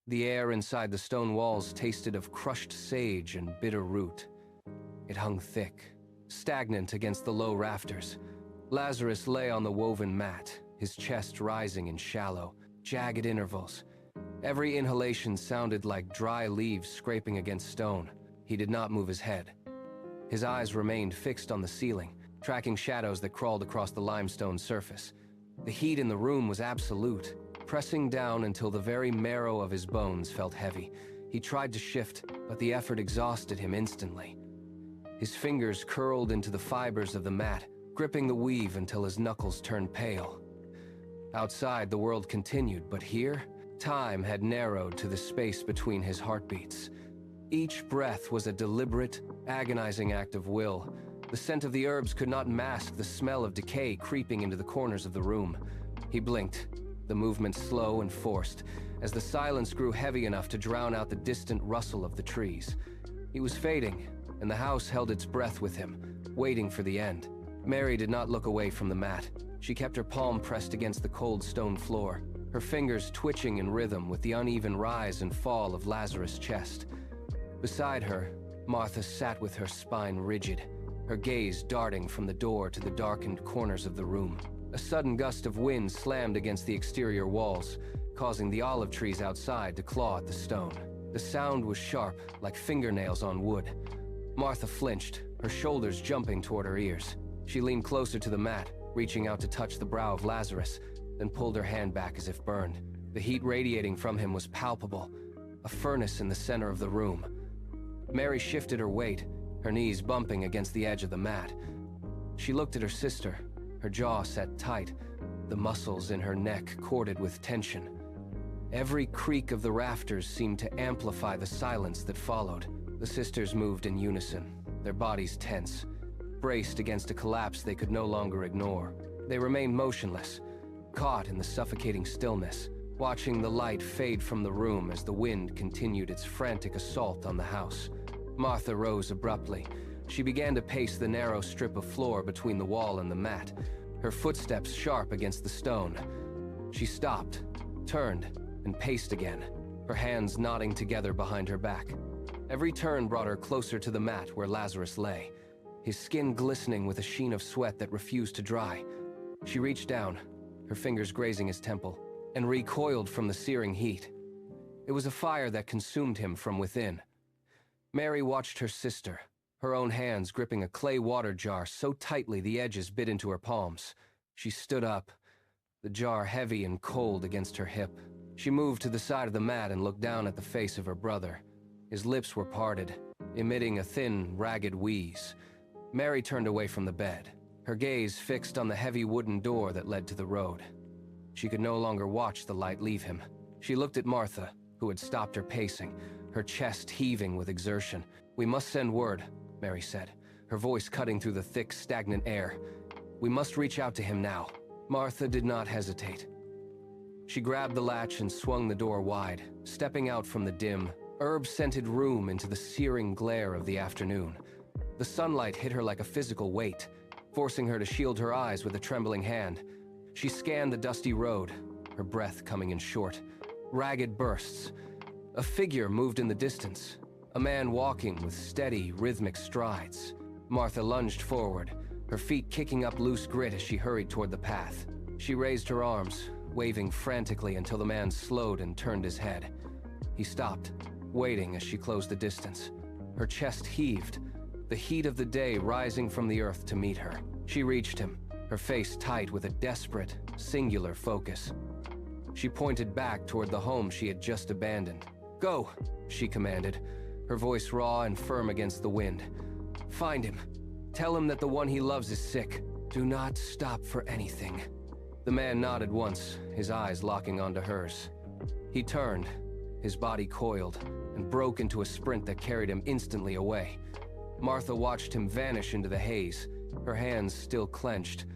The air inside the stone walls tasted of crushed sage and bitter root. It hung thick, stagnant against the low rafters. Lazarus lay on the woven mat, his chest rising in shallow, jagged intervals. Every inhalation sounded like dry leaves scraping against stone. He did not move his head. His eyes remained fixed on the ceiling, tracking shadows that crawled across the limestone surface. The heat in the room was absolute, pressing down until the very marrow of his bones felt heavy. He tried to shift, but the effort exhausted him instantly. His fingers curled into the fibers of the mat, gripping the weave until his knuckles turned pale. Outside, the world continued, but here, time had narrowed to the space between his heartbeats. Each breath was a deliberate, agonizing act of will. The scent of the herbs could not mask the smell of decay creeping into the corners of the room. He blinked, the movement slow and forced, as the silence grew heavy enough to drown out the distant rustle of the trees. He was fading, and the house held its breath with him, waiting for the end. Mary did not look away from the mat. She kept her palm pressed against the cold stone floor, her fingers twitching in rhythm with the uneven rise and fall of Lazarus' chest. Beside her, Martha sat with her spine rigid, her gaze darting from the door to the darkened corners of the room. A sudden gust of wind slammed against the exterior walls, causing the olive trees outside to claw at the stone. The sound was sharp, like fingernails on wood. Martha flinched, her shoulders jumping toward her ears. She leaned closer to the mat, reaching out to touch the brow of Lazarus, then pulled her hand back as if burned. The heat radiating from him was palpable, a furnace in the center of the room. Mary shifted her weight, her knees bumping against the edge of the mat. She looked at her sister, her jaw set tight, the muscles in her neck corded with tension. Every creak of the rafters seemed to amplify the silence that followed. The sisters moved in unison, their bodies tense, braced against a collapse they could no longer ignore. They remained motionless, caught in the suffocating stillness, watching the light fade from the room as the wind continued its frantic assault on the house. Martha rose abruptly. She began to pace the narrow strip of floor between the wall and the mat, her footsteps sharp against the stone. She stopped, turned, and paced again, her hands knotting together behind her back. Every turn brought her closer to the mat where Lazarus lay, his skin glistening with a sheen of sweat that refused to dry. She reached down, her fingers grazing his temple, and recoiled from the searing heat. It was a fire that consumed him from within. Mary watched her sister, her own hands gripping a clay water jar so tightly the edges bit into her palms. She stood up, the jar heavy and cold against her hip. She moved to the side of the mat and looked down at the face of her brother. His lips were parted, emitting a thin, ragged wheeze. Mary turned away from the bed, her gaze fixed on the heavy wooden door that led to the road. She could no longer watch the light leave him. She looked at Martha, who had stopped her pacing, her chest heaving with exertion. "We must send word," Mary said, her voice cutting through the thick, stagnant air. "We must reach out to him now." Martha did not hesitate. She grabbed the latch and swung the door wide, stepping out from the dim, herb-scented room into the searing glare of the afternoon. The sunlight hit her like a physical weight, forcing her to shield her eyes with a trembling hand. She scanned the dusty road, her breath coming in short, ragged bursts. A figure moved in the distance, a man walking with steady, rhythmic strides. Martha lunged forward, her feet kicking up loose grit as she hurried toward the path. She raised her arms, waving frantically until the man slowed and turned his head. He stopped, waiting as she closed the distance. Her chest heaved, the heat of the day rising from the earth to meet her. She reached him, her face tight with a desperate, singular focus. She pointed back toward the home she had just abandoned. "Go," she commanded, her voice raw and firm against the wind. "Find him. Tell him that the one he loves is sick. Do not stop for anything." The man nodded once, his eyes locking onto hers. He turned, his body coiled, and broke into a sprint that carried him instantly away. Martha watched him vanish into the haze, her hands still clenched,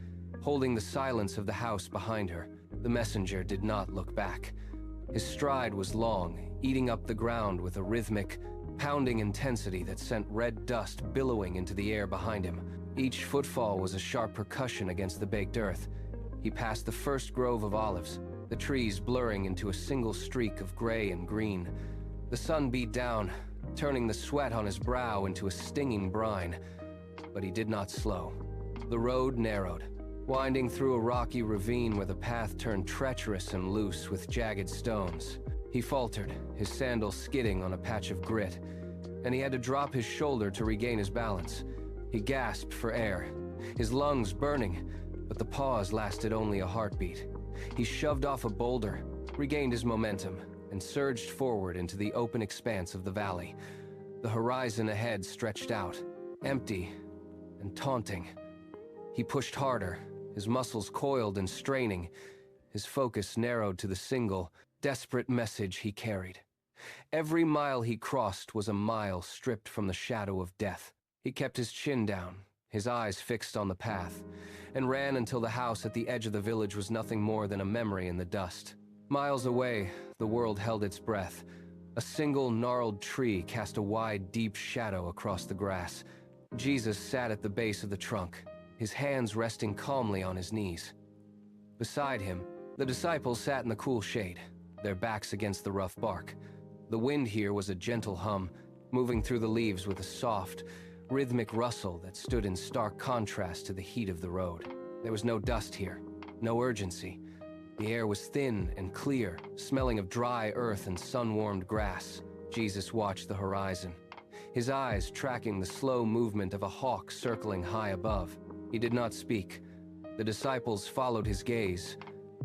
holding the silence of the house behind her. The messenger did not look back. His stride was long, eating up the ground with a rhythmic, pounding intensity that sent red dust billowing into the air behind him. Each footfall was a sharp percussion against the baked earth. He passed the first grove of olives, the trees blurring into a single streak of gray and green. The sun beat down, turning the sweat on his brow into a stinging brine. But he did not slow. The road narrowed, winding through a rocky ravine where the path turned treacherous and loose with jagged stones. He faltered, his sandals skidding on a patch of grit, and he had to drop his shoulder to regain his balance. He gasped for air, his lungs burning, but the pause lasted only a heartbeat. He shoved off a boulder, regained his momentum, and surged forward into the open expanse of the valley. The horizon ahead stretched out, empty and taunting. He pushed harder, his muscles coiled and straining, his focus narrowed to the single, desperate message he carried. Every mile he crossed was a mile stripped from the shadow of death. He kept his chin down, his eyes fixed on the path, and ran until the house at the edge of the village was nothing more than a memory in the dust. Miles away, the world held its breath. A single gnarled tree cast a wide, deep shadow across the grass. Jesus sat at the base of the trunk, his hands resting calmly on his knees. Beside him, the disciples sat in the cool shade, their backs against the rough bark. The wind here was a gentle hum, moving through the leaves with a soft, rhythmic rustle that stood in stark contrast to the heat of the road. There was no dust here, no urgency. The air was thin and clear, smelling of dry earth and sun-warmed grass. Jesus watched the horizon, his eyes tracking the slow movement of a hawk circling high above. He did not speak. The disciples followed his gaze.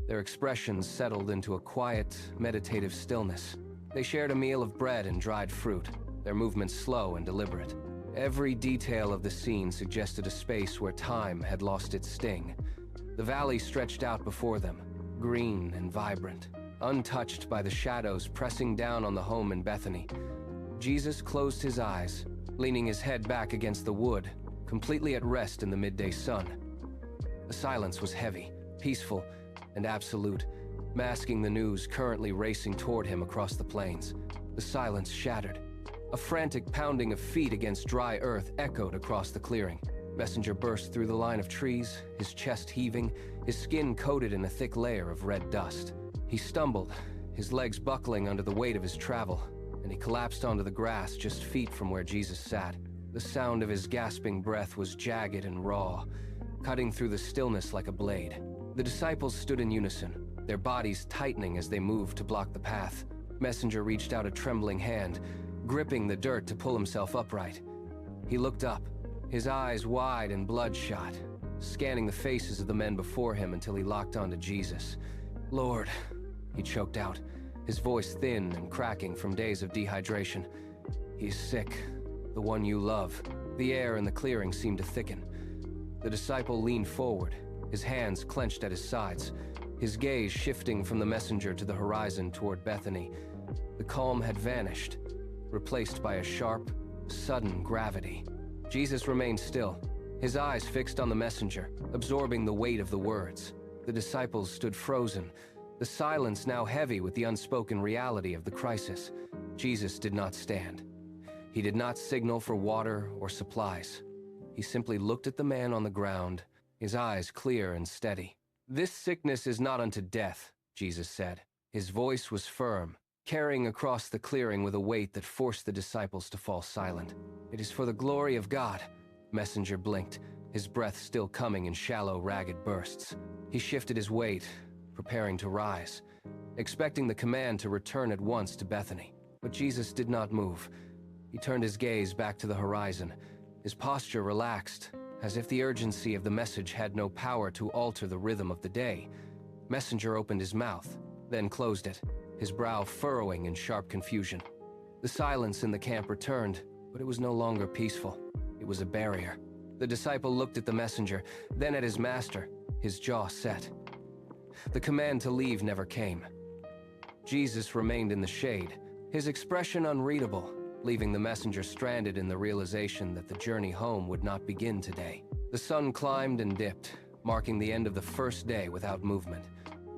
Their expressions settled into a quiet, meditative stillness. They shared a meal of bread and dried fruit, their movements slow and deliberate. Every detail of the scene suggested a space where time had lost its sting. The valley stretched out before them, green and vibrant, untouched by the shadows pressing down on the home in Bethany. Jesus closed his eyes, leaning his head back against the wood, completely at rest in the midday sun. The silence was heavy, peaceful, and absolute, masking the news currently racing toward him across the plains. The silence shattered. A frantic pounding of feet against dry earth echoed across the clearing. Messenger burst through the line of trees, his chest heaving, his skin coated in a thick layer of red dust. He stumbled, his legs buckling under the weight of his travel, and he collapsed onto the grass just feet from where Jesus sat. The sound of his gasping breath was jagged and raw, cutting through the stillness like a blade. The disciples stood in unison, their bodies tightening as they moved to block the path. Messenger reached out a trembling hand, gripping the dirt to pull himself upright. He looked up, his eyes wide and bloodshot, scanning the faces of the men before him until he locked onto Jesus. "Lord," he choked out, his voice thin and cracking from days of dehydration. "He's sick, the one you love." The air in the clearing seemed to thicken. The disciple leaned forward, his hands clenched at his sides, his gaze shifting from the messenger to the horizon toward Bethany. The calm had vanished, replaced by a sharp, sudden gravity. Jesus remained still, his eyes fixed on the messenger, absorbing the weight of the words. The disciples stood frozen, the silence now heavy with the unspoken reality of the crisis. Jesus did not stand. He did not signal for water or supplies. He simply looked at the man on the ground, his eyes clear and steady. "This sickness is not unto death," Jesus said. His voice was firm, carrying across the clearing with a weight that forced the disciples to fall silent. "It is for the glory of God." Messenger blinked, his breath still coming in shallow, ragged bursts. He shifted his weight, preparing to rise, expecting the command to return at once to Bethany. But Jesus did not move. He turned his gaze back to the horizon, his posture relaxed, as if the urgency of the message had no power to alter the rhythm of the day. Messenger opened his mouth, then closed it, his brow furrowing in sharp confusion. The silence in the camp returned, but it was no longer peaceful. It was a barrier. The disciple looked at the messenger, then at his master, his jaw set. The command to leave never came. Jesus remained in the shade, his expression unreadable, leaving the messenger stranded in the realization that the journey home would not begin today. The sun climbed and dipped, marking the end of the first day without movement.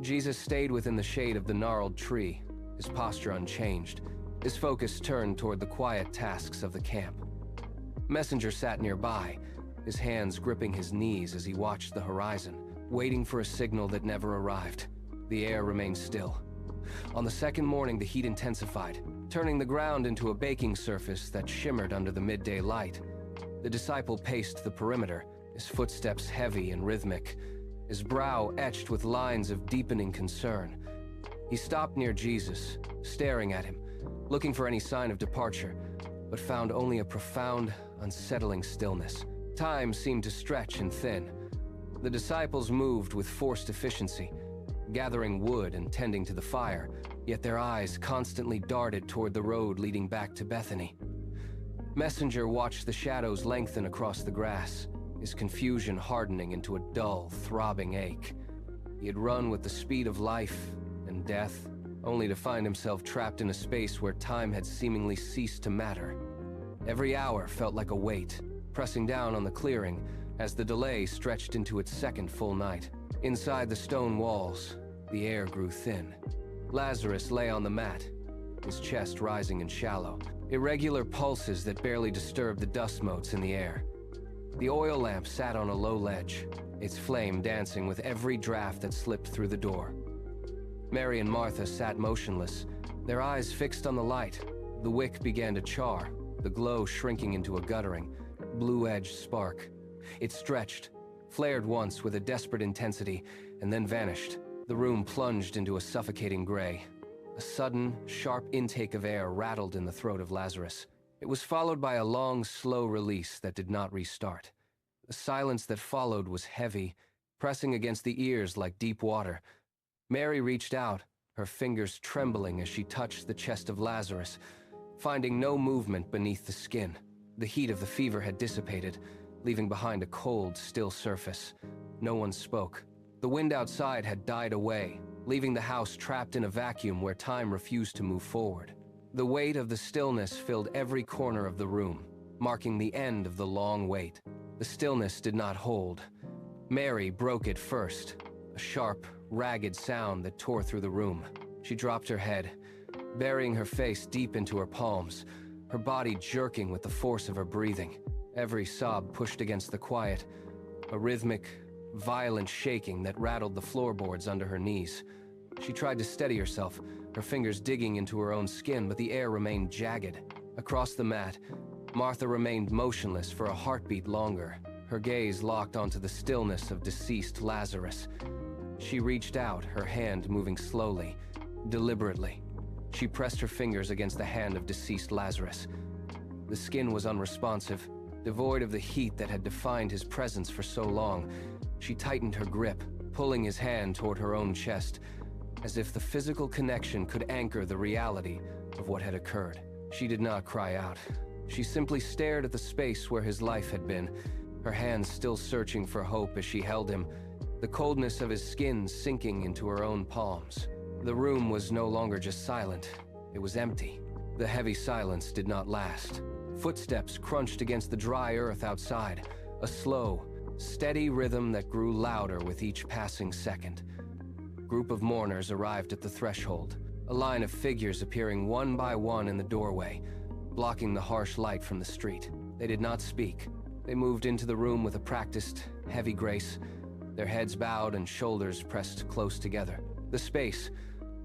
Jesus stayed within the shade of the gnarled tree, his posture unchanged, his focus turned toward the quiet tasks of the camp. Messenger sat nearby, his hands gripping his knees as he watched the horizon, waiting for a signal that never arrived. The air remained still. On the second morning, the heat intensified, turning the ground into a baking surface that shimmered under the midday light. The disciple paced the perimeter, his footsteps heavy and rhythmic, his brow etched with lines of deepening concern. He stopped near Jesus, staring at him, looking for any sign of departure, but found only a profound, unsettling stillness. Time seemed to stretch and thin. The disciples moved with forced efficiency, gathering wood and tending to the fire, yet their eyes constantly darted toward the road leading back to Bethany. Messenger watched the shadows lengthen across the grass, his confusion hardening into a dull, throbbing ache. He had run with the speed of life and death, only to find himself trapped in a space where time had seemingly ceased to matter. Every hour felt like a weight, pressing down on the clearing as the delay stretched into its second full night. Inside the stone walls, the air grew thin. Lazarus lay on the mat, his chest rising and shallow, irregular pulses that barely disturbed the dust motes in the air. The oil lamp sat on a low ledge, its flame dancing with every draft that slipped through the door. Mary and Martha sat motionless, their eyes fixed on the light. The wick began to char, the glow shrinking into a guttering, blue-edged spark. It stretched, flared once with a desperate intensity, and then vanished. The room plunged into a suffocating gray. A sudden, sharp intake of air rattled in the throat of Lazarus. It was followed by a long, slow release that did not restart. The silence that followed was heavy, pressing against the ears like deep water. Mary reached out, her fingers trembling as she touched the chest of Lazarus, finding no movement beneath the skin. The heat of the fever had dissipated, leaving behind a cold, still surface. No one spoke. The wind outside had died away, leaving the house trapped in a vacuum where time refused to move forward. The weight of the stillness filled every corner of the room, marking the end of the long wait. The stillness did not hold. Mary broke it first, a sharp, ragged sound that tore through the room. She dropped her head, burying her face deep into her palms, her body jerking with the force of her breathing. Every sob pushed against the quiet, a rhythmic, violent shaking that rattled the floorboards under her knees. She tried to steady herself, her fingers digging into her own skin, but the air remained jagged. Across the mat, Martha remained motionless for a heartbeat longer, her gaze locked onto the stillness of deceased Lazarus. She reached out, her hand moving slowly, deliberately. She pressed her fingers against the hand of deceased Lazarus. The skin was unresponsive, devoid of the heat that had defined his presence for so long. She tightened her grip, pulling his hand toward her own chest, as if the physical connection could anchor the reality of what had occurred. She did not cry out. She simply stared at the space where his life had been, her hands still searching for hope as she held him, the coldness of his skin sinking into her own palms. The room was no longer just silent, it was empty. The heavy silence did not last. Footsteps crunched against the dry earth outside, a slow, steady rhythm that grew louder with each passing second. A group of mourners arrived at the threshold, a line of figures appearing one by one in the doorway, blocking the harsh light from the street. They did not speak. They moved into the room with a practiced, heavy grace, their heads bowed and shoulders pressed close together. The space,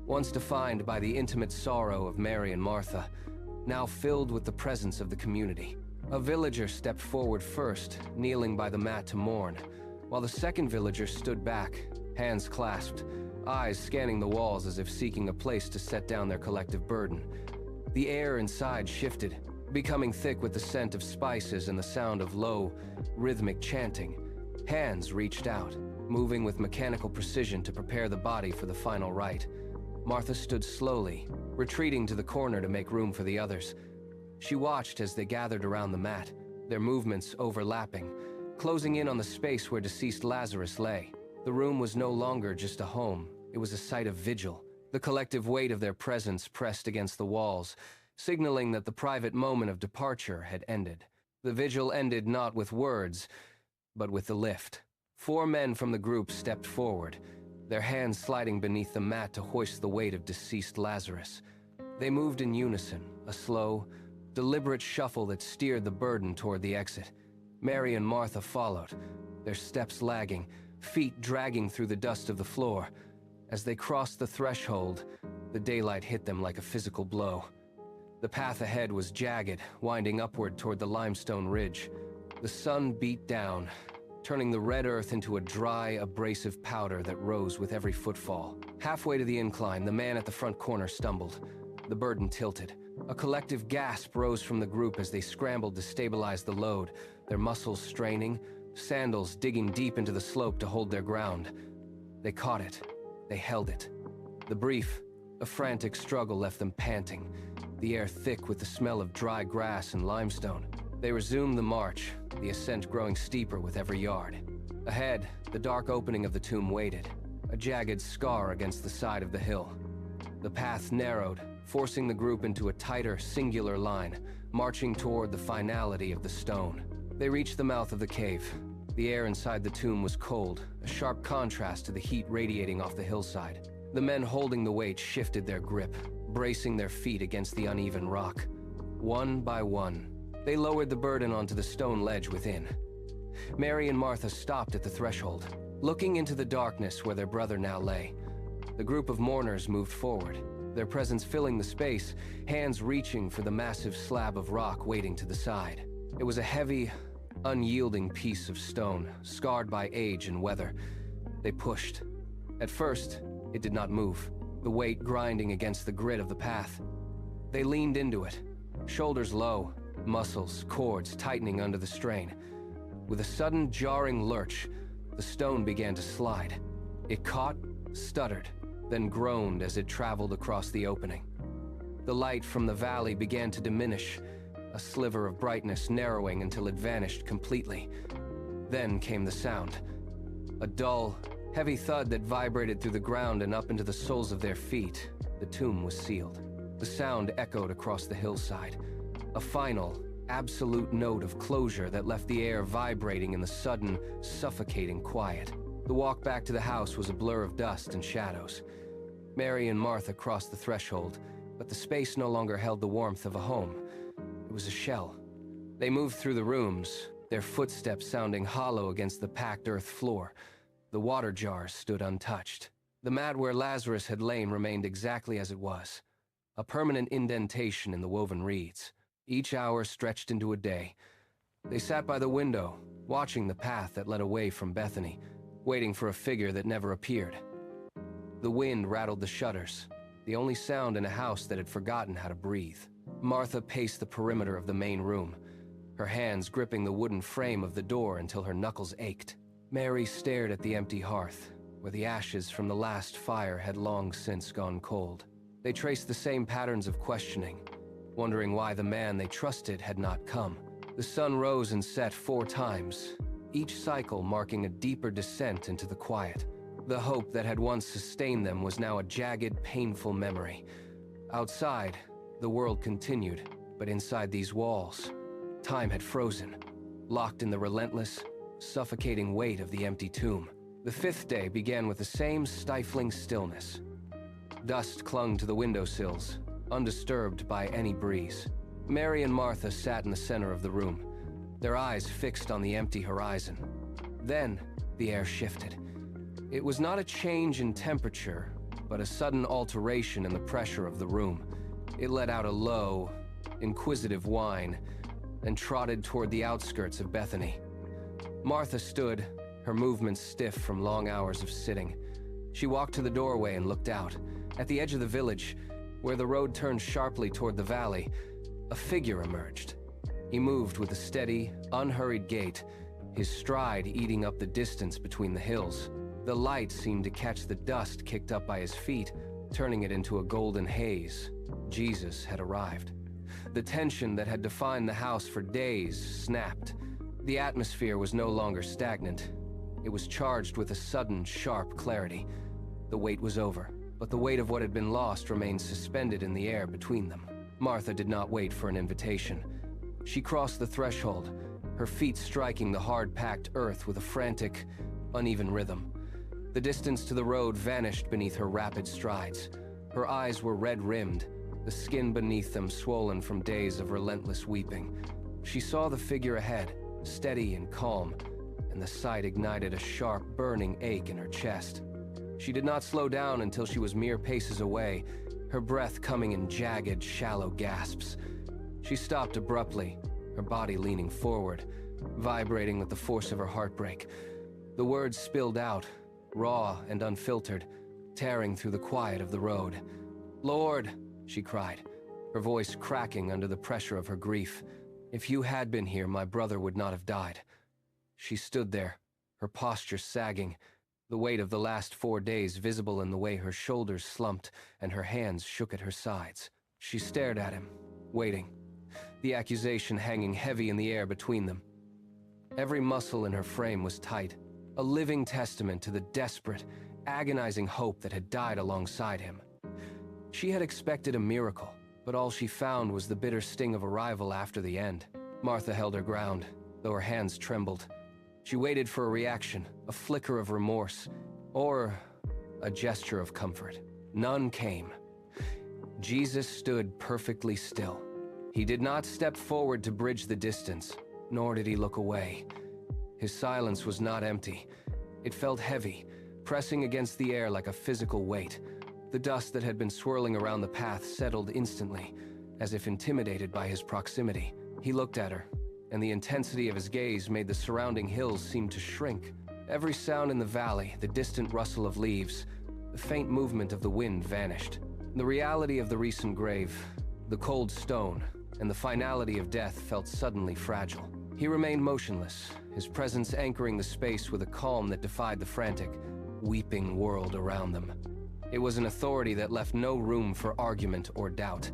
once defined by the intimate sorrow of Mary and Martha, now filled with the presence of the community. A villager stepped forward first, kneeling by the mat to mourn, while the second villager stood back, hands clasped, eyes scanning the walls as if seeking a place to set down their collective burden. The air inside shifted, becoming thick with the scent of spices and the sound of low, rhythmic chanting. Hands reached out, moving with mechanical precision to prepare the body for the final rite. Martha stood slowly, retreating to the corner to make room for the others. She watched as they gathered around the mat, their movements overlapping, closing in on the space where deceased Lazarus lay. The room was no longer just a home, it was a site of vigil. The collective weight of their presence pressed against the walls, signaling that the private moment of departure had ended. The vigil ended not with words, but with the lift. 4 men from the group stepped forward, their hands sliding beneath the mat to hoist the weight of deceased Lazarus. They moved in unison, a slow, deliberate shuffle that steered the burden toward the exit. Mary and Martha followed, their steps lagging, feet dragging through the dust of the floor. As they crossed the threshold, the daylight hit them like a physical blow. The path ahead was jagged, winding upward toward the limestone ridge. The sun beat down, turning the red earth into a dry, abrasive powder that rose with every footfall. Halfway to the incline, the man at the front corner stumbled. The burden tilted. A collective gasp rose from the group as they scrambled to stabilize the load, their muscles straining, sandals digging deep into the slope to hold their ground. They caught it. They held it. The brief, a frantic struggle left them panting, the air thick with the smell of dry grass and limestone. They resumed the march, the ascent growing steeper with every yard. Ahead, the dark opening of the tomb waited, a jagged scar against the side of the hill. The path narrowed, forcing the group into a tighter, singular line, marching toward the finality of the stone. They reached the mouth of the cave. The air inside the tomb was cold, a sharp contrast to the heat radiating off the hillside. The men holding the weight shifted their grip, bracing their feet against the uneven rock. One by one, they lowered the burden onto the stone ledge within. Mary and Martha stopped at the threshold, looking into the darkness where their brother now lay. The group of mourners moved forward, their presence filling the space, hands reaching for the massive slab of rock waiting to the side. It was a heavy, unyielding piece of stone, scarred by age and weather. They pushed. At first, it did not move, the weight grinding against the grit of the path. They leaned into it, shoulders low, muscles, cords tightening under the strain. With a sudden jarring lurch, the stone began to slide. It caught, stuttered, then groaned as it traveled across the opening. The light from the valley began to diminish, a sliver of brightness narrowing until it vanished completely. Then came the sound. A dull, heavy thud that vibrated through the ground and up into the soles of their feet. The tomb was sealed. The sound echoed across the hillside. A final, absolute note of closure that left the air vibrating in the sudden, suffocating quiet. The walk back to the house was a blur of dust and shadows. Mary and Martha crossed the threshold, but the space no longer held the warmth of a home. It was a shell. They moved through the rooms, their footsteps sounding hollow against the packed earth floor. The water jars stood untouched. The mat where Lazarus had lain remained exactly as it was, a permanent indentation in the woven reeds. Each hour stretched into a day. They sat by the window, watching the path that led away from Bethany, waiting for a figure that never appeared. The wind rattled the shutters, the only sound in a house that had forgotten how to breathe. Martha paced the perimeter of the main room, her hands gripping the wooden frame of the door until her knuckles ached. Mary stared at the empty hearth, where the ashes from the last fire had long since gone cold. They traced the same patterns of questioning, wondering why the man they trusted had not come. The sun rose and set 4 times, each cycle marking a deeper descent into the quiet. The hope that had once sustained them was now a jagged, painful memory. Outside, the world continued, but inside these walls, time had frozen, locked in the relentless, suffocating weight of the empty tomb. The 5th day began with the same stifling stillness. Dust clung to the windowsills, undisturbed by any breeze. Mary and Martha sat in the center of the room, their eyes fixed on the empty horizon. Then, the air shifted. It was not a change in temperature, but a sudden alteration in the pressure of the room. It let out a low, inquisitive whine, and trotted toward the outskirts of Bethany. Martha stood, her movements stiff from long hours of sitting. She walked to the doorway and looked out. At the edge of the village, where the road turned sharply toward the valley, a figure emerged. He moved with a steady, unhurried gait, his stride eating up the distance between the hills. The light seemed to catch the dust kicked up by his feet, turning it into a golden haze. Jesus had arrived. The tension that had defined the house for days snapped. The atmosphere was no longer stagnant. It was charged with a sudden, sharp clarity. The wait was over, but the weight of what had been lost remained suspended in the air between them. Martha did not wait for an invitation. She crossed the threshold, her feet striking the hard-packed earth with a frantic, uneven rhythm. The distance to the road vanished beneath her rapid strides. Her eyes were red-rimmed, the skin beneath them swollen from days of relentless weeping. She saw the figure ahead, steady and calm, and the sight ignited a sharp, burning ache in her chest. She did not slow down until she was mere paces away, her breath coming in jagged, shallow gasps. She stopped abruptly, her body leaning forward, vibrating with the force of her heartbreak. The words spilled out, raw and unfiltered, tearing through the quiet of the road. "Lord," she cried, her voice cracking under the pressure of her grief. "If you had been here, my brother would not have died." She stood there, her posture sagging, the weight of the last 4 days visible in the way her shoulders slumped and her hands shook at her sides. She stared at him, waiting, the accusation hanging heavy in the air between them. Every muscle in her frame was tight, a living testament to the desperate, agonizing hope that had died alongside him. She had expected a miracle, but all she found was the bitter sting of arrival after the end. Martha held her ground, though her hands trembled. She waited for a reaction, a flicker of remorse, or a gesture of comfort. None came. Jesus stood perfectly still. He did not step forward to bridge the distance, nor did he look away. His silence was not empty. It felt heavy, pressing against the air like a physical weight. The dust that had been swirling around the path settled instantly, as if intimidated by his proximity. He looked at her, and the intensity of his gaze made the surrounding hills seem to shrink. Every sound in the valley, the distant rustle of leaves, the faint movement of the wind vanished. The reality of the recent grave, the cold stone, and the finality of death felt suddenly fragile. He remained motionless, his presence anchoring the space with a calm that defied the frantic, weeping world around them. It was an authority that left no room for argument or doubt.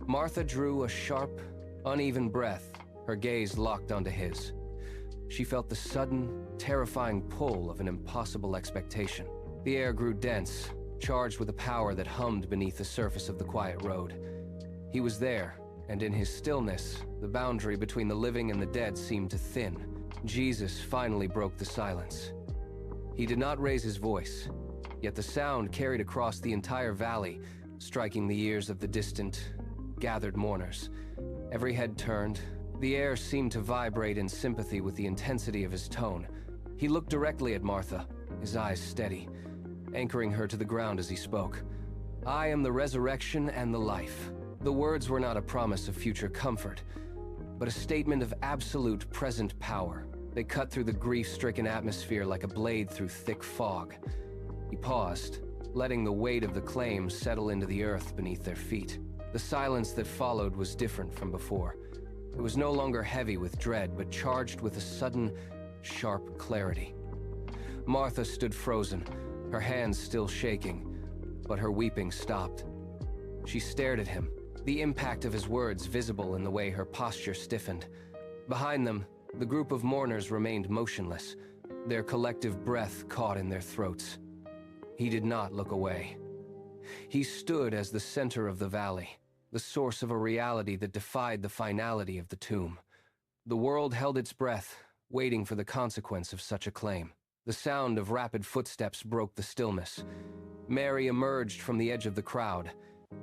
Martha drew a sharp, uneven breath, her gaze locked onto his. She felt the sudden, terrifying pull of an impossible expectation. The air grew dense, charged with a power that hummed beneath the surface of the quiet road. He was there, and in his stillness, the boundary between the living and the dead seemed to thin. Jesus finally broke the silence. He did not raise his voice, yet the sound carried across the entire valley, striking the ears of the distant, gathered mourners. Every head turned. The air seemed to vibrate in sympathy with the intensity of his tone. He looked directly at Martha, his eyes steady, anchoring her to the ground as he spoke. "I am the resurrection and the life." The words were not a promise of future comfort, but a statement of absolute present power. They cut through the grief-stricken atmosphere like a blade through thick fog. He paused, letting the weight of the claim settle into the earth beneath their feet. The silence that followed was different from before. It was no longer heavy with dread, but charged with a sudden, sharp clarity. Martha stood frozen, her hands still shaking, but her weeping stopped. She stared at him, the impact of his words visible in the way her posture stiffened. Behind them, the group of mourners remained motionless, their collective breath caught in their throats. He did not look away. He stood as the center of the valley, the source of a reality that defied the finality of the tomb. The world held its breath, waiting for the consequence of such a claim. The sound of rapid footsteps broke the stillness. Mary emerged from the edge of the crowd,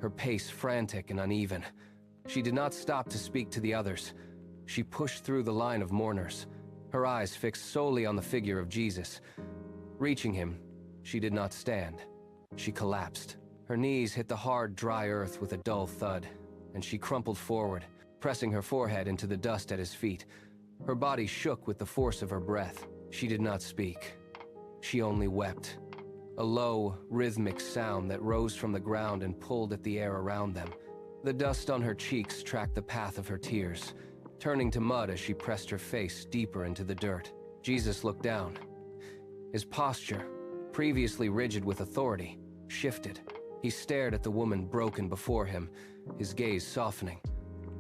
her pace frantic and uneven. She did not stop to speak to the others. She pushed through the line of mourners, her eyes fixed solely on the figure of Jesus. Reaching him, she did not stand. She collapsed. Her knees hit the hard, dry earth with a dull thud, and she crumpled forward, pressing her forehead into the dust at his feet. Her body shook with the force of her breath. She did not speak. She only wept. A low, rhythmic sound that rose from the ground and pulled at the air around them. The dust on her cheeks tracked the path of her tears, turning to mud as she pressed her face deeper into the dirt. Jesus looked down. His posture, previously rigid with authority, shifted. He stared at the woman broken before him, his gaze softening.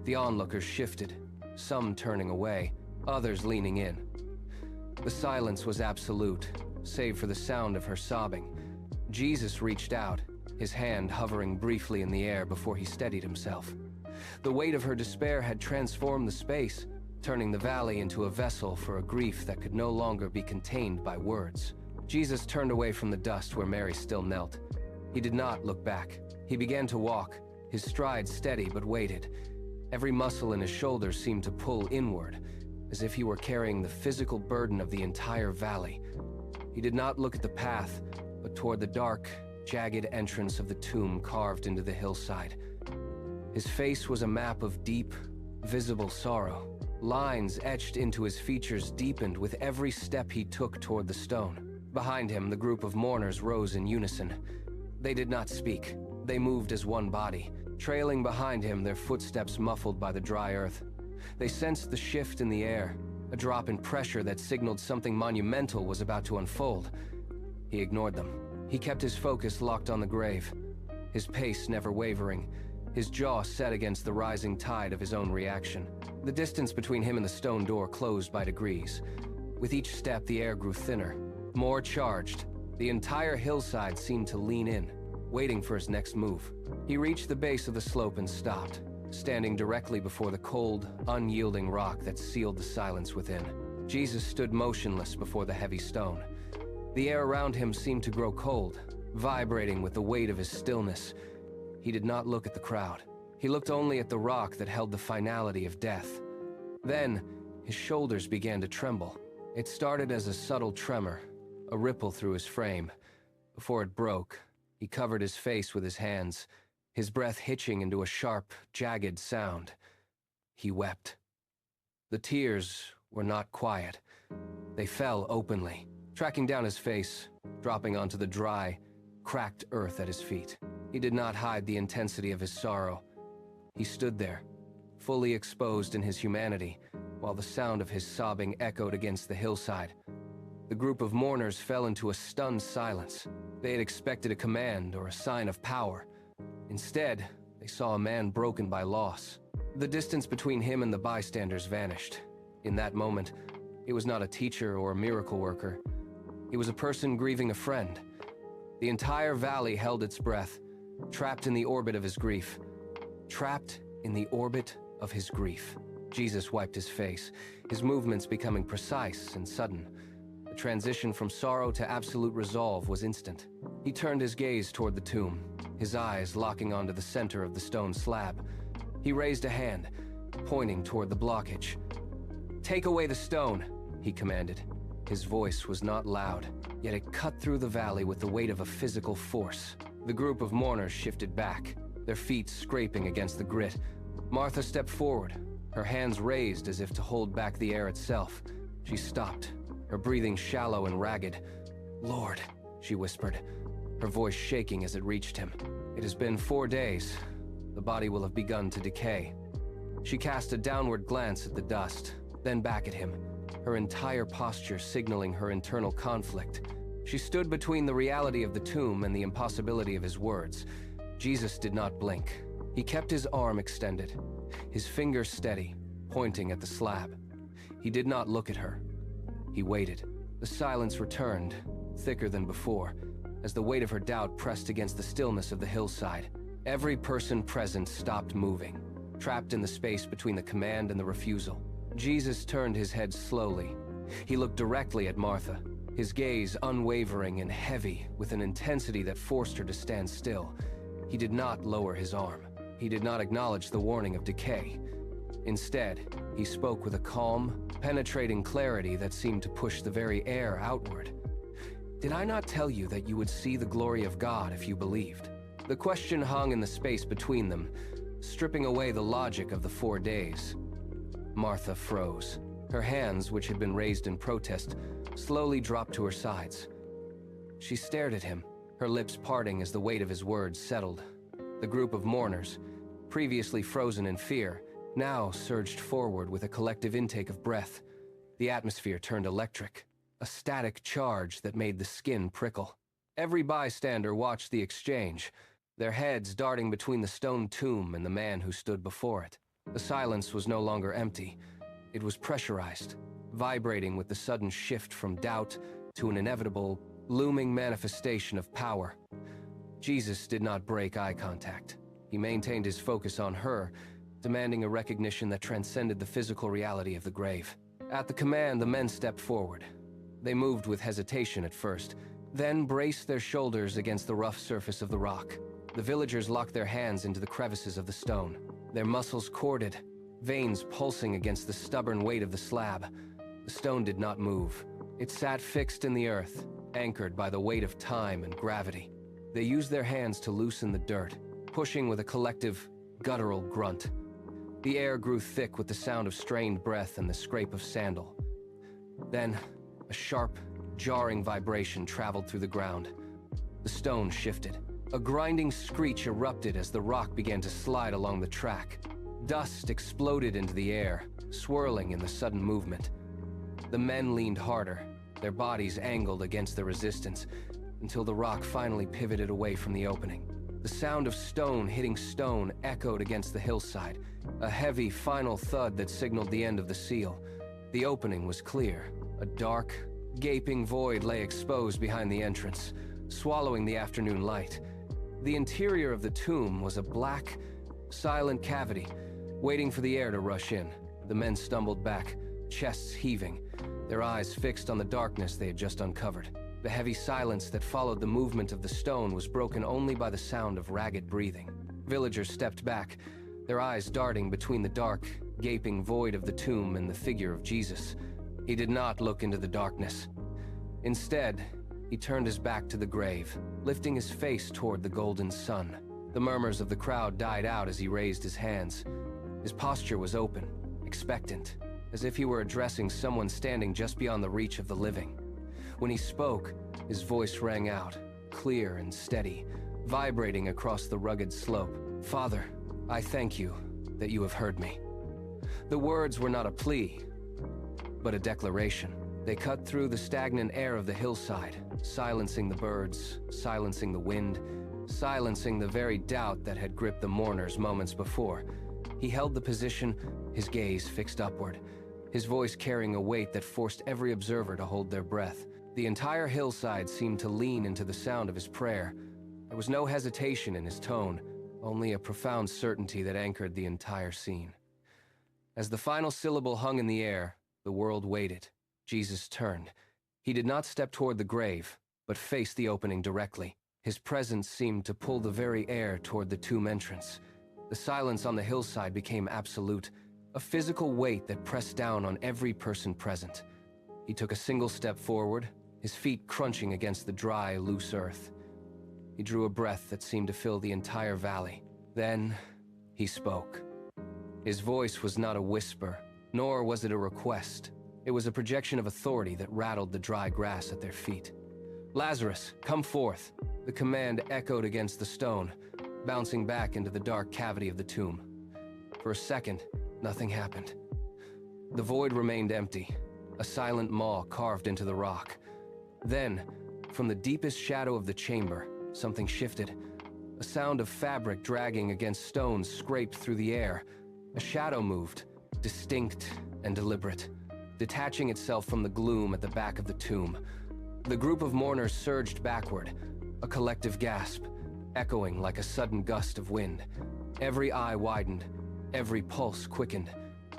The onlookers shifted, some turning away, others leaning in. The silence was absolute, save for the sound of her sobbing. Jesus reached out, his hand hovering briefly in the air before he steadied himself. The weight of her despair had transformed the space, turning the valley into a vessel for a grief that could no longer be contained by words. Jesus turned away from the dust where Mary still knelt. He did not look back. He began to walk, his stride steady but weighted. Every muscle in his shoulders seemed to pull inward, as if he were carrying the physical burden of the entire valley. He did not look at the path, but but toward the dark, jagged entrance of the tomb carved into the hillside. His face was a map of deep, visible sorrow. Lines etched into his features deepened with every step he took toward the stone. Behind him, the group of mourners rose in unison. They did not speak. They moved as one body, trailing behind him, their footsteps muffled by the dry earth. They sensed the shift in the air, a drop in pressure that signaled something monumental was about to unfold. He ignored them. He kept his focus locked on the grave, his pace never wavering, his jaw set against the rising tide of his own reaction. The distance between him and the stone door closed by degrees. With each step, the air grew thinner, more charged. The entire hillside seemed to lean in, waiting for his next move. He reached the base of the slope and stopped, standing directly before the cold, unyielding rock that sealed the silence within. Jesus stood motionless before the heavy stone. The air around him seemed to grow cold, vibrating with the weight of his stillness. He did not look at the crowd. He looked only at the rock that held the finality of death. Then, his shoulders began to tremble. It started as a subtle tremor, a ripple through his frame. Before it broke, he covered his face with his hands, his breath hitching into a sharp, jagged sound. He wept. The tears were not quiet. They fell openly, tracking down his face, dropping onto the dry, cracked earth at his feet. He did not hide the intensity of his sorrow. He stood there, fully exposed in his humanity, while the sound of his sobbing echoed against the hillside. The group of mourners fell into a stunned silence. They had expected a command or a sign of power. Instead, they saw a man broken by loss. The distance between him and the bystanders vanished. In that moment, he was not a teacher or a miracle worker. He was a person grieving a friend. The entire valley held its breath, trapped in the orbit of his grief. Trapped in the orbit of his grief. Jesus wiped his face, his movements becoming precise and sudden. The transition from sorrow to absolute resolve was instant. He turned his gaze toward the tomb, his eyes locking onto the center of the stone slab. He raised a hand, pointing toward the blockage. "Take away the stone," he commanded. His voice was not loud, yet it cut through the valley with the weight of a physical force. The group of mourners shifted back, their feet scraping against the grit. Martha stepped forward, her hands raised as if to hold back the air itself. She stopped, her breathing shallow and ragged. "Lord," she whispered, her voice shaking as it reached him. "It has been 4 days. The body will have begun to decay." She cast a downward glance at the dust, then back at him, her entire posture signaling her internal conflict. She stood between the reality of the tomb and the impossibility of his words. Jesus did not blink. He kept his arm extended, his finger steady, pointing at the slab. He did not look at her. He waited. The silence returned, thicker than before, as the weight of her doubt pressed against the stillness of the hillside. Every person present stopped moving, trapped in the space between the command and the refusal. Jesus turned his head slowly. He looked directly at Martha, his gaze unwavering and heavy with an intensity that forced her to stand still. He did not lower his arm. He did not acknowledge the warning of decay. Instead, he spoke with a calm, penetrating clarity that seemed to push the very air outward. "Did I not tell you that you would see the glory of God if you believed?" The question hung in the space between them, stripping away the logic of the 4 days. Martha froze. Her hands, which had been raised in protest, slowly dropped to her sides. She stared at him, her lips parting as the weight of his words settled. The group of mourners, previously frozen in fear, now surged forward with a collective intake of breath. The atmosphere turned electric, a static charge that made the skin prickle. Every bystander watched the exchange, their heads darting between the stone tomb and the man who stood before it. The silence was no longer empty. It was pressurized, vibrating with the sudden shift from doubt to an inevitable, looming manifestation of power. Jesus did not break eye contact. He maintained his focus on her, demanding a recognition that transcended the physical reality of the grave. At the command, the men stepped forward. They moved with hesitation at first, then braced their shoulders against the rough surface of the rock. The villagers locked their hands into the crevices of the stone, their muscles corded, veins pulsing against the stubborn weight of the slab. The stone did not move. It sat fixed in the earth, anchored by the weight of time and gravity. They used their hands to loosen the dirt, pushing with a collective, guttural grunt. The air grew thick with the sound of strained breath and the scrape of sandal. Then, a sharp, jarring vibration traveled through the ground. The stone shifted. A grinding screech erupted as the rock began to slide along the track. Dust exploded into the air, swirling in the sudden movement. The men leaned harder, their bodies angled against the resistance, until the rock finally pivoted away from the opening. The sound of stone hitting stone echoed against the hillside, a heavy final thud that signaled the end of the seal. The opening was clear. A dark, gaping void lay exposed behind the entrance, swallowing the afternoon light. The interior of the tomb was a black, silent cavity, waiting for the air to rush in. The men stumbled back, chests heaving, their eyes fixed on the darkness they had just uncovered. The heavy silence that followed the movement of the stone was broken only by the sound of ragged breathing. Villagers stepped back, their eyes darting between the dark, gaping void of the tomb and the figure of Jesus. He did not look into the darkness. Instead, he turned his back to the grave, lifting his face toward the golden sun. The murmurs of the crowd died out as he raised his hands. His posture was open, expectant, as if he were addressing someone standing just beyond the reach of the living. When he spoke, his voice rang out, clear and steady, vibrating across the rugged slope. "Father, I thank you that you have heard me." The words were not a plea, but a declaration. They cut through the stagnant air of the hillside, silencing the birds, silencing the wind, silencing the very doubt that had gripped the mourners moments before. He held the position, his gaze fixed upward, his voice carrying a weight that forced every observer to hold their breath. The entire hillside seemed to lean into the sound of his prayer. There was no hesitation in his tone, only a profound certainty that anchored the entire scene. As the final syllable hung in the air, the world waited. Jesus turned. He did not step toward the grave, but faced the opening directly. His presence seemed to pull the very air toward the tomb entrance. The silence on the hillside became absolute, a physical weight that pressed down on every person present. He took a single step forward, his feet crunching against the dry, loose earth. He drew a breath that seemed to fill the entire valley. Then, he spoke. His voice was not a whisper, nor was it a request. It was a projection of authority that rattled the dry grass at their feet. "Lazarus, come forth!" The command echoed against the stone, bouncing back into the dark cavity of the tomb. For a second, nothing happened. The void remained empty, a silent maw carved into the rock. Then, from the deepest shadow of the chamber, something shifted. A sound of fabric dragging against stones scraped through the air. A shadow moved, distinct and deliberate, detaching itself from the gloom at the back of the tomb. The group of mourners surged backward, a collective gasp, echoing like a sudden gust of wind. Every eye widened, every pulse quickened.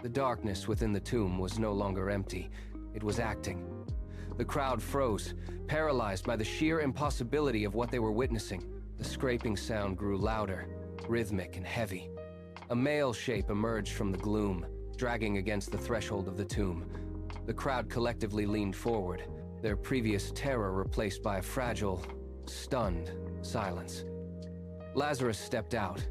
The darkness within the tomb was no longer empty. It was acting. The crowd froze, paralyzed by the sheer impossibility of what they were witnessing. The scraping sound grew louder, rhythmic and heavy. A male shape emerged from the gloom, dragging against the threshold of the tomb. The crowd collectively leaned forward, their previous terror replaced by a fragile, stunned silence. Lazarus stepped out.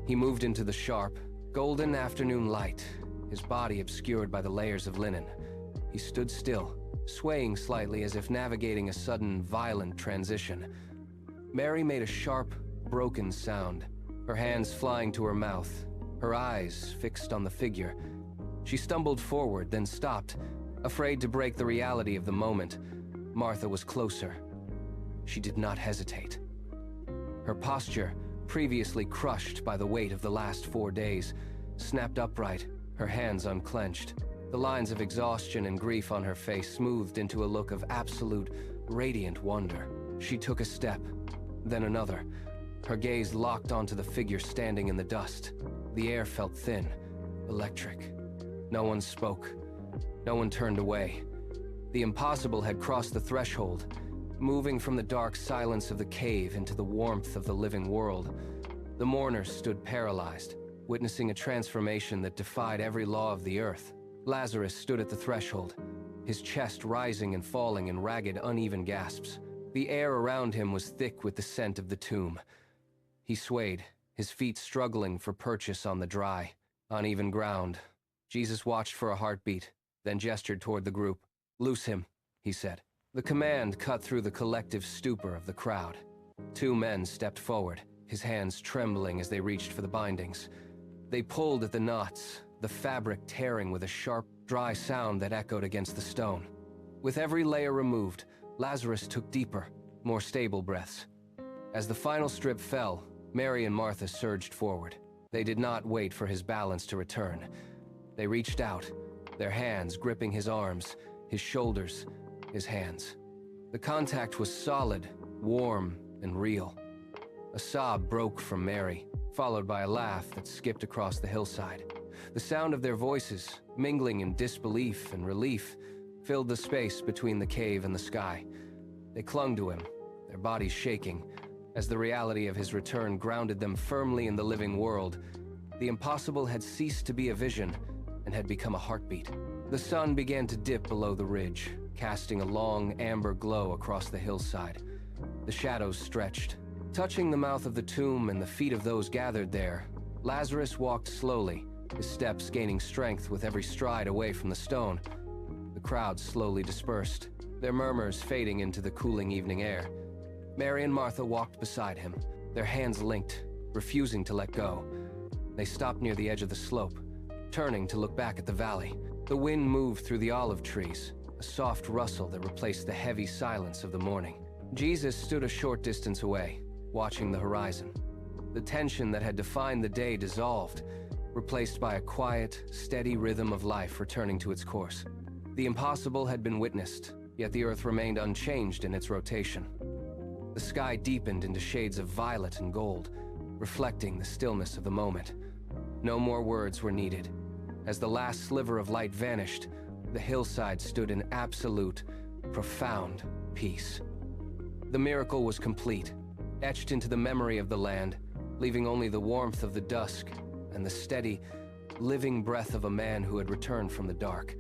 He moved into the sharp, golden afternoon light, his body obscured by the layers of linen. He stood still, swaying slightly as if navigating a sudden, violent transition. Mary made a sharp, broken sound, her hands flying to her mouth, her eyes fixed on the figure. She stumbled forward, then stopped, afraid to break the reality of the moment. Martha was closer. She did not hesitate. Her posture, previously crushed by the weight of the last 4 days, snapped upright, her hands unclenched. The lines of exhaustion and grief on her face smoothed into a look of absolute, radiant wonder. She took a step, then another. Her gaze locked onto the figure standing in the dust. The air felt thin, electric. No one spoke. No one turned away. The impossible had crossed the threshold, moving from the dark silence of the cave into the warmth of the living world. The mourners stood paralyzed, witnessing a transformation that defied every law of the earth. Lazarus stood at the threshold, his chest rising and falling in ragged, uneven gasps. The air around him was thick with the scent of the tomb. He swayed, his feet struggling for purchase on the dry, uneven ground. Jesus watched for a heartbeat, then gestured toward the group. "Loose him," he said. The command cut through the collective stupor of the crowd. 2 men stepped forward, his hands trembling as they reached for the bindings. They pulled at the knots, the fabric tearing with a sharp, dry sound that echoed against the stone. With every layer removed, Lazarus took deeper, more stable breaths. As the final strip fell, Mary and Martha surged forward. They did not wait for his balance to return. They reached out, their hands gripping his arms, his shoulders, his hands. The contact was solid, warm, and real. A sob broke from Mary, followed by a laugh that skipped across the hillside. The sound of their voices, mingling in disbelief and relief, filled the space between the cave and the sky. They clung to him, their bodies shaking, as the reality of his return grounded them firmly in the living world. The impossible had ceased to be a vision and had become a heartbeat. The sun began to dip below the ridge, casting a long, amber glow across the hillside. The shadows stretched. Touching the mouth of the tomb and the feet of those gathered there, Lazarus walked slowly, his steps gaining strength with every stride away from the stone. The crowd slowly dispersed, their murmurs fading into the cooling evening air. Mary and Martha walked beside him, their hands linked, refusing to let go. They stopped near the edge of the slope, turning to look back at the valley. The wind moved through the olive trees, a soft rustle that replaced the heavy silence of the morning. Jesus stood a short distance away, watching the horizon. The tension that had defined the day dissolved, replaced by a quiet, steady rhythm of life returning to its course. The impossible had been witnessed, yet the earth remained unchanged in its rotation. The sky deepened into shades of violet and gold, reflecting the stillness of the moment. No more words were needed. As the last sliver of light vanished, the hillside stood in absolute, profound peace. The miracle was complete, etched into the memory of the land, leaving only the warmth of the dusk and the steady, living breath of a man who had returned from the dark.